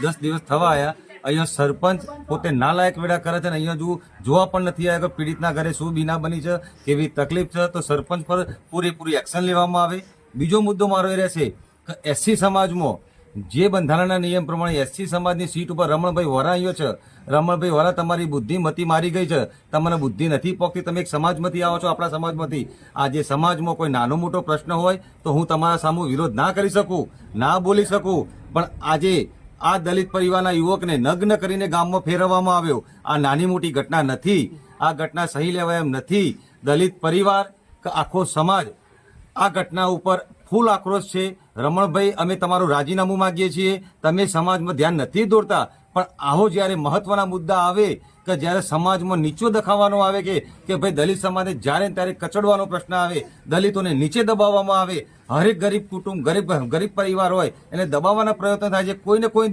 10 દિવસ થવા આવ્યા, અહીંયા સરપંચ પોતે નાલાયક વેડા કરે છે ને અહીંયા જોવા પણ નથી આવ્યા કે પીડિતના ઘરે શું બીના બની છે, કેવી તકલીફ છે, તો સરપંચ પર પૂરેપૂરી એક્શન લેવામાં આવે. બીજો મુદ્દો મારો એ રહેશે કે એસસી સમાજમાં જે બંધારણના નિયમ પ્રમાણે એસસી સમાજની સીટ ઉપર રમણભાઈ વોરા આવ્યો છે. રમણભાઈ વોરા, તમારી બુદ્ધિમતી મારી ગઈ છે, તમને બુદ્ધિ નથી પોકતી, તમે એક સમાજમાંથી આવો છો, આપણા સમાજમાંથી. આજે સમાજમાં કોઈ નાનો મોટો પ્રશ્ન હોય તો હું તમારા સામે વિરોધ ના કરી શકું, ના બોલી શકું, પણ આજે આ દલિત પરિવારના યુવકને નગ્ન કરીને ગામમાં ફેરવવામાં આવ્યો. આ નાની મોટી ઘટના નથી, આ ઘટના સહી લેવાય એમ નથી. દલિત પરિવાર કે આખો સમાજ આ ઘટના ઉપર ફૂલ આક્રોશ છે. રમણભાઈ, અમે તમારું રાજીનામું માંગીએ છીએ, તમે સમાજમાં ધ્યાન નથી દોરતા, પણ આવો જ્યારે મહત્વના મુદ્દા આવે કે જ્યારે સમાજમાં નીચો દખાવાનો આવે કે ભાઈ દલિત સમાજને જ્યારે ત્યારે કચડવાનો પ્રશ્ન આવે, દલિતોને નીચે દબાવવામાં આવે, હરેક ગરીબ કુટુંબ, ગરીબ પરિવાર હોય એને દબાવવાના પ્રયત્નો થાય છે. કોઈને કોઈ